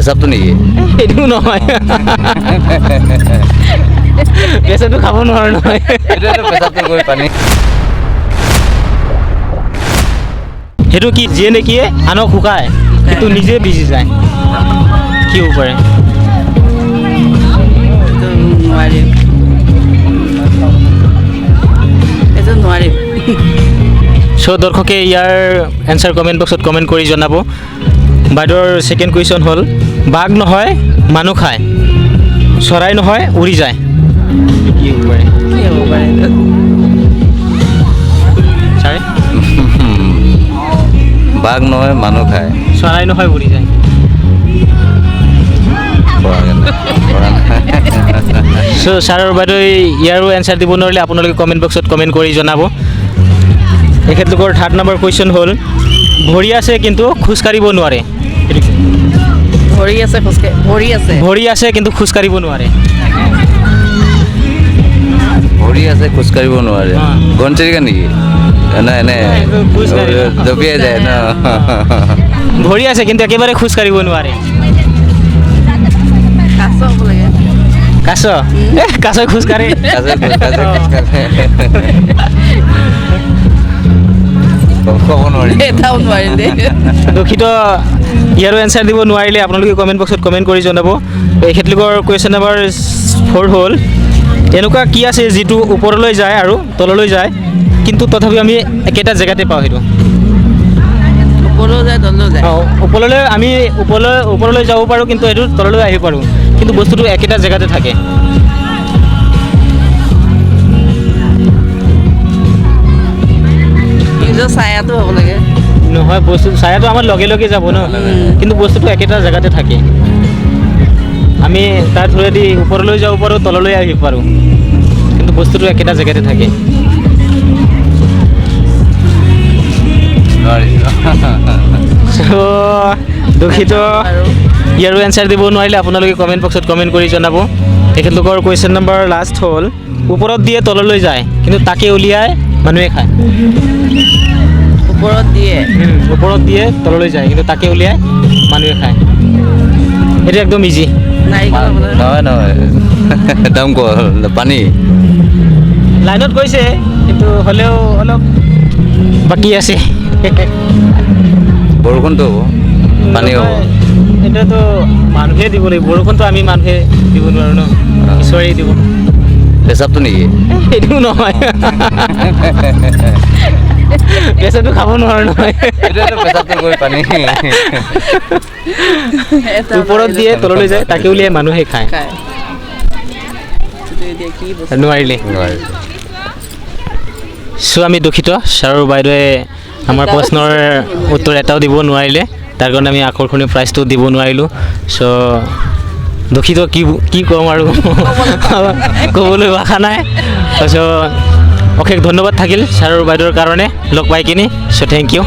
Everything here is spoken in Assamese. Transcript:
পেচাবটো নেকি এইটো নহয় পেচাবটো খাব নোৱাৰো নহয় এইটো পেচাবটো গৈ পানী সেইটো কি যিয়ে নেকিয়ে আনক শুকায় কিন্তু নিজে ভিজি যায় কি হ'ব পাৰে নোৱাৰিম এইটো নোৱাৰিম চ' দৰ্শকে ইয়াৰ এনচাৰ কমেণ্ট বক্সত কমেণ্ট কৰি জনাব বাইদেউৰ ছেকেণ্ড কুৱেশ্যন হ'ল বাঘ নহয় মানুহ খায় চৰাই নহয় উৰি যায় কি হ'ব পাৰে কি হ'ব পাৰে এইটো? চাই বাঘ নহয় মানুহ খায় চৰাই নহয় উৰি যায় চ' ছাৰ আৰু বাইদেউ ইয়াৰো এনচাৰ দিব নোৱাৰিলে আপোনালোকে কমেণ্ট বক্সত কমেণ্ট কৰি জনাব তেখেতলোকৰ থাৰ্ড নম্বৰ কুৱেশ্যন হ'ল ভৰি আছে কিন্তু খোজকাঢ়িব নোৱাৰে ভৰি আছে খোজকাঢ়ি ভৰি আছে কিন্তু খোজকাঢ়িব নোৱাৰে ভৰি আছে খোজকাঢ়িব নোৱাৰে অঁ। ঘনচিৰিকা নেকি নাই এনে খোজকাঢ়িব। জঁপিয়াই যায় ন ভৰি আছে কিন্তু একেবাৰে খোজকাঢ়িব নোৱাৰে কাছ হ'ব লাগে কাছ কাছই খোজকাঢ়ে ক'ব নোৱাৰি এটাও নোৱাৰিম দেই দুখিত ইয়াৰো এনচাৰ দিব নোৱাৰিলে আপোনালোকে কমেণ্ট বক্সত কমেণ্ট কৰি জনাব তেখেতলোকৰ কুৱেশ্যন নম্বৰ 4 হ'ল এনেকুৱা কি আছে যিটো ওপৰলৈ যায় আৰু তললৈ যায় কিন্তু তথাপি আমি একেটা জেগাতে পাওঁ সেইটো ওপৰলৈ যায় তললৈ যায় ওপৰলৈ আমি ওপৰলৈ যাব পাৰোঁ কিন্তু সেইটো তললৈ আহিব পাৰোঁ কিন্তু বস্তুটো একেটা জেগাতে থাকে নিজৰ ছায়াটো হ'ব লাগে নহয় বস্তু ছায়াটো আমাৰ লগে লগে যাব ন কিন্তু বস্তুটো একেটা জেগাতে থাকে আমি তাৰ থ্ৰুৱেদি ওপৰলৈ যাব পাৰোঁ তললৈ আহিব পাৰোঁ কিন্তু বস্তুটো একেটা জেগাতে থাকে চ' দুখিত ইয়াৰো এনচাৰ দিব নোৱাৰিলে আপোনালোকে কমেণ্ট বক্সত কমেণ্ট কৰি জনাব তেখেতলোকৰ কুৱেশ্যন নম্বৰ লাষ্ট হ'ল ওপৰত দিয়ে তললৈ যায় কিন্তু তাকে উলিয়াই মানুহে খায় ওপৰত দিয়ে তললৈ যায় কিন্তু তাকে উলিয়াই মানুহে খায় এইটো একদম ইজি নাৰিকল হ'ব লাগে নহয় নহয় দাম কল পানী লাইনত গৈছে কিন্তু হ'লেও অলপ বাকী আছে বৰষুণটো হ'ব পানী হ'ব এতিয়াতো মানুহে দিব লাগিব বৰষুণটো আমি মানুহে দিব নোৱাৰোঁ ন ঈশ্বৰেই দিব পেচাবটো নেকি এইটো নহয় পেচাবটো খাব নোৱাৰোঁ নহয় এইটো পেচাবটো গৈ পানী এটা ওপৰত দিয়ে তললৈ যায় তাকে উলিয়াই মানুহে খায় খায় এইটো এতিয়া কি বস্তু নোৱাৰিলে নোৱাৰি চ' আমি দুখিত ছাৰ আৰু বাইদেৱে আমাৰ প্ৰশ্নৰ উত্তৰ এটাও দিব নোৱাৰিলে তাৰ কাৰণে আমি আকৰ্ষণীয় প্ৰাইজটো দিব নোৱাৰিলোঁ চ' দুখিত কি ক'ম আৰু ক'বলৈ ভাষা নাই চ' অশেষ ধন্যবাদ থাকিল ছাৰ আৰু বাইদেউৰ কাৰণে লগ পাই কিনি চ' থেংক ইউ